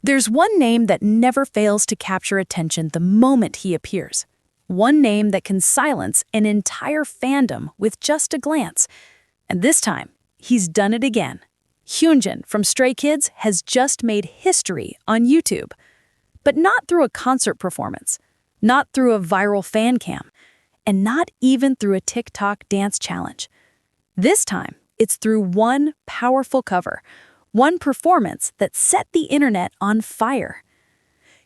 There's one name that never fails to capture attention the moment he appears. One name that can silence an entire fandom with just a glance. And this time, he's done it again. Hyunjin from Stray Kids has just made history on YouTube. But not through a concert performance, not through a viral fan cam, and not even through a TikTok dance challenge. This time, it's through one powerful cover, one performance that set the internet on fire.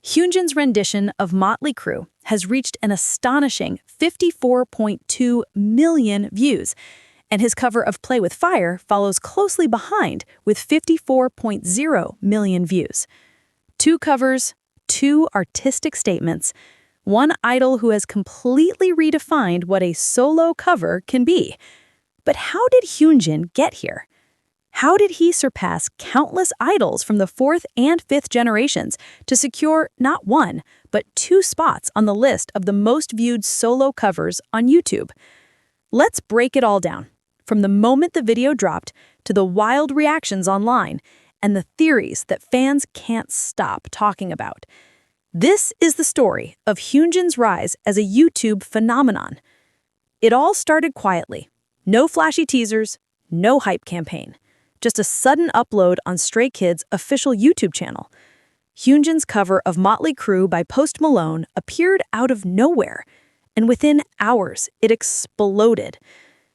Hyunjin's rendition of Motley Crew has reached an astonishing 54.2 million views, and his cover of Play with Fire follows closely behind with 54.0 million views. Two covers, two artistic statements, one idol who has completely redefined what a solo cover can be. But how did Hyunjin get here? How did he surpass countless idols from the 4th and 5th generations to secure not one, but 2 spots on the list of the most viewed solo covers on YouTube? Let's break it all down, from the moment the video dropped to the wild reactions online and the theories that fans can't stop talking about. This is the story of Hyunjin's rise as a YouTube phenomenon. It all started quietly. No flashy teasers, no hype campaign. Just a sudden upload on Stray Kids' official YouTube channel. Hyunjin's cover of Motley Crew by Post Malone appeared out of nowhere, and within hours, it exploded.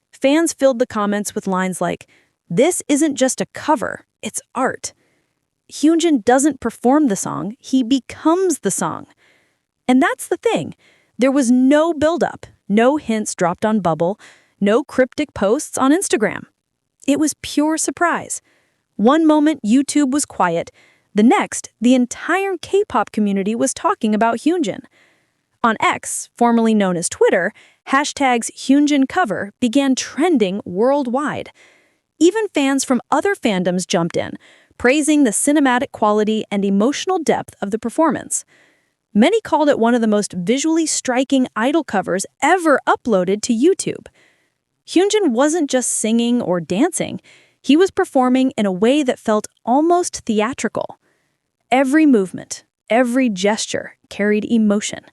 Fans filled the comments with lines like, "This isn't just a cover, it's art." Hyunjin doesn't perform the song, he becomes the song. And that's the thing. There was no build-up, no hints dropped on Bubble, no cryptic posts on Instagram. It was pure surprise. One moment, YouTube was quiet. The next, the entire K-pop community was talking about Hyunjin. On X, formerly known as Twitter, hashtags Hyunjin cover began trending worldwide. Even fans from other fandoms jumped in, praising the cinematic quality and emotional depth of the performance. Many called it one of the most visually striking idol covers ever uploaded to YouTube. Hyunjin wasn't just singing or dancing, he was performing in a way that felt almost theatrical. Every movement, every gesture carried emotion.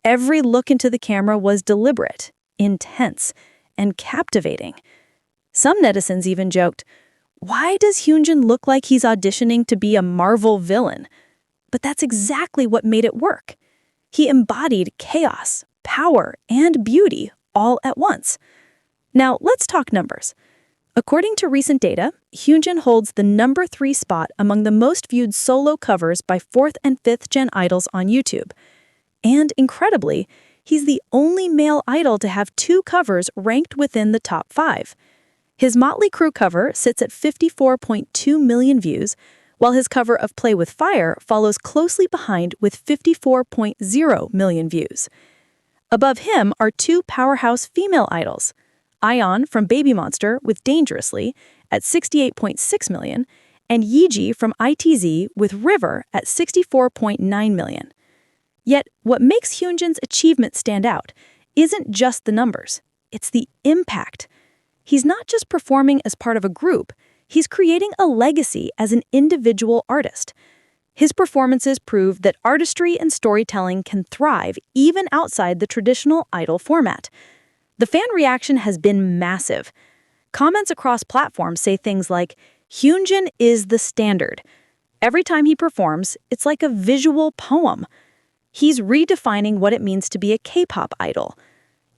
Every look into the camera was deliberate, intense, and captivating. Some netizens even joked, "Why does Hyunjin look like he's auditioning to be a Marvel villain?" But that's exactly what made it work. He embodied chaos, power, and beauty all at once. Now, let's talk numbers. According to recent data, Hyunjin holds the number 3 spot among the most viewed solo covers by 4th and 5th gen idols on YouTube. And incredibly, he's the only male idol to have 2 covers ranked within the top 5. His Motley Crew cover sits at 54.2 million views, while his cover of Play with Fire follows closely behind with 54.0 million views. Above him are 2 powerhouse female idols, Ion from Baby Monster with Dangerously at 68.6 million, and Yeji from ITZ with River at 64.9 million. Yet, what makes Hyunjin's achievement stand out isn't just the numbers, it's the impact. He's not just performing as part of a group, he's creating a legacy as an individual artist. His performances prove that artistry and storytelling can thrive even outside the traditional idol format. The fan reaction has been massive. Comments across platforms say things like, "Hyunjin is the standard." Every time he performs, it's like a visual poem. He's redefining what it means to be a K-pop idol.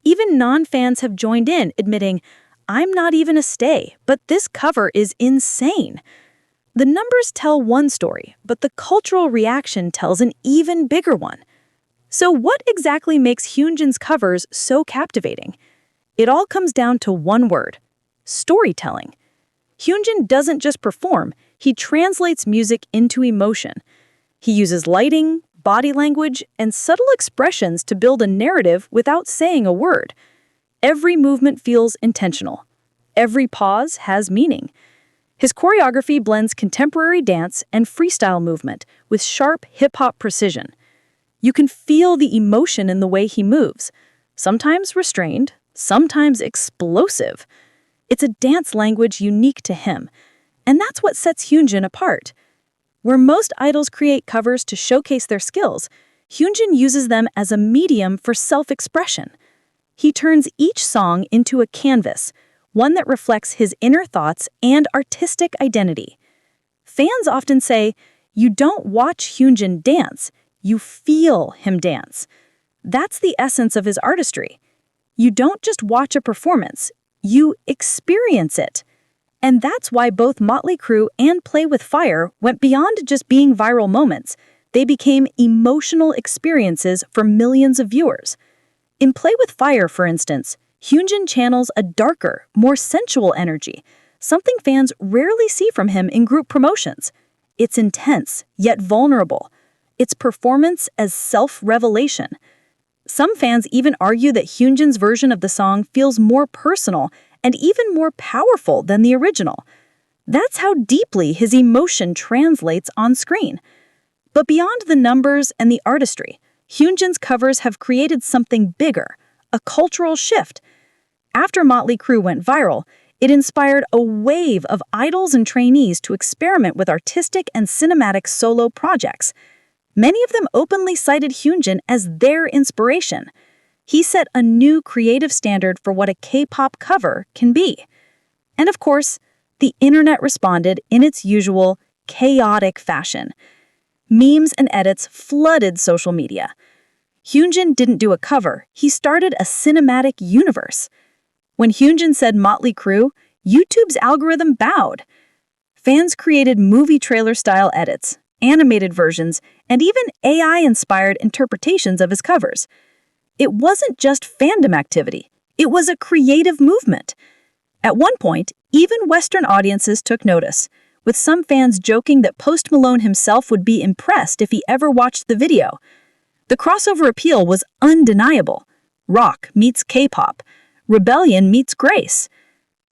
Even non-fans have joined in, admitting, "I'm not even a stay, but this cover is insane." The numbers tell one story, but the cultural reaction tells an even bigger one. So what exactly makes Hyunjin's covers so captivating? It all comes down to one word: storytelling. Hyunjin doesn't just perform, he translates music into emotion. He uses lighting, body language, and subtle expressions to build a narrative without saying a word. Every movement feels intentional. Every pause has meaning. His choreography blends contemporary dance and freestyle movement with sharp hip-hop precision. You can feel the emotion in the way he moves, sometimes restrained, sometimes explosive. It's a dance language unique to him, and that's what sets Hyunjin apart. Where most idols create covers to showcase their skills, Hyunjin uses them as a medium for self-expression. He turns each song into a canvas, one that reflects his inner thoughts and artistic identity. Fans often say, "You don't watch Hyunjin dance, you feel him dance." That's the essence of his artistry. You don't just watch a performance, you experience it. And that's why both Motley Crue and Play with Fire went beyond just being viral moments. They became emotional experiences for millions of viewers. In Play with Fire, for instance, Hyunjin channels a darker, more sensual energy, something fans rarely see from him in group promotions. It's intense, yet vulnerable. It's performance as self-revelation. Some fans even argue that Hyunjin's version of the song feels more personal and even more powerful than the original. That's how deeply his emotion translates on screen. But beyond the numbers and the artistry, Hyunjin's covers have created something bigger, a cultural shift. After Motley Crue went viral, it inspired a wave of idols and trainees to experiment with artistic and cinematic solo projects. Many of them openly cited Hyunjin as their inspiration. He set a new creative standard for what a K-pop cover can be. And of course, the internet responded in its usual chaotic fashion. Memes and edits flooded social media. Hyunjin didn't do a cover, he started a cinematic universe. When Hyunjin said Motley Crue, YouTube's algorithm bowed. Fans created movie trailer-style edits, animated versions, and even AI-inspired interpretations of his covers. It wasn't just fandom activity, it was a creative movement. At one point, even Western audiences took notice, with some fans joking that Post Malone himself would be impressed if he ever watched the video. The crossover appeal was undeniable. Rock meets K-pop. Rebellion meets grace.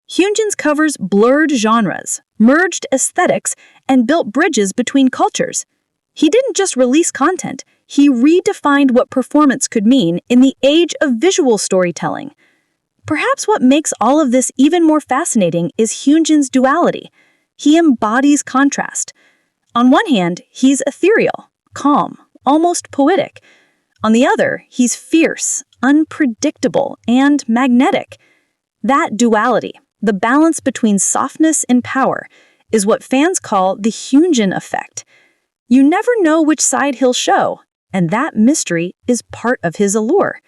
Hyunjin's covers blurred genres, merged aesthetics, and built bridges between cultures. He didn't just release content, he redefined what performance could mean in the age of visual storytelling. Perhaps what makes all of this even more fascinating is Hyunjin's duality. He embodies contrast. On one hand, he's ethereal, calm, almost poetic. On the other, he's fierce, unpredictable, and magnetic. That duality, the balance between softness and power, is what fans call the Hyunjin effect. You never know which side he'll show, and that mystery is part of his allure.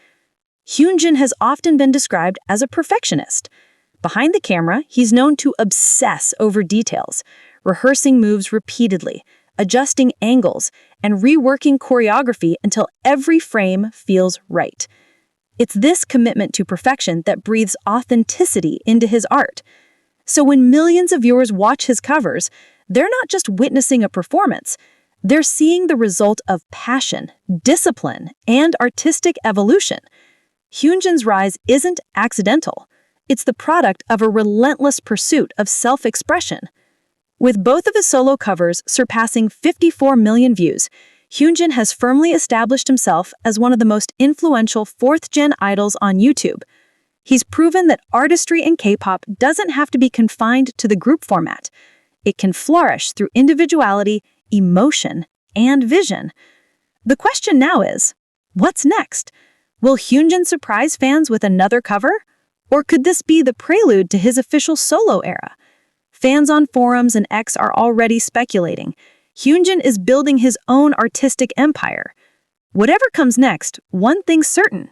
Hyunjin has often been described as a perfectionist. Behind the camera, he's known to obsess over details, rehearsing moves repeatedly, adjusting angles, and reworking choreography until every frame feels right. It's this commitment to perfection that breathes authenticity into his art. So when millions of viewers watch his covers, they're not just witnessing a performance, they're seeing the result of passion, discipline, and artistic evolution. Hyunjin's rise isn't accidental. It's the product of a relentless pursuit of self-expression. With both of his solo covers surpassing 54 million views, Hyunjin has firmly established himself as one of the most influential fourth-gen idols on YouTube. He's proven that artistry in K-pop doesn't have to be confined to the group format. It can flourish through individuality, emotion, and vision. The question now is, what's next? Will Hyunjin surprise fans with another cover? Or could this be the prelude to his official solo era? Fans on forums and X are already speculating. Hyunjin is building his own artistic empire. Whatever comes next, one thing's certain.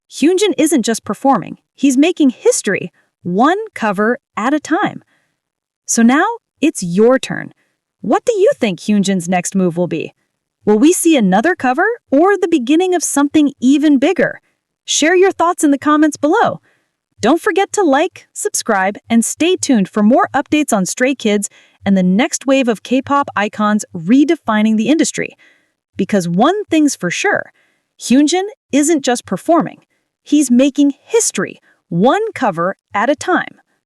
Hyunjin isn't just performing, he's making history, one cover at a time. So now, it's your turn. What do you think Hyunjin's next move will be? Will we see another cover or the beginning of something even bigger? Share your thoughts in the comments below. Don't forget to like, subscribe, and stay tuned for more updates on Stray Kids and the next wave of K-pop icons redefining the industry. Because one thing's for sure, Hyunjin isn't just performing, he's making history, one cover at a time.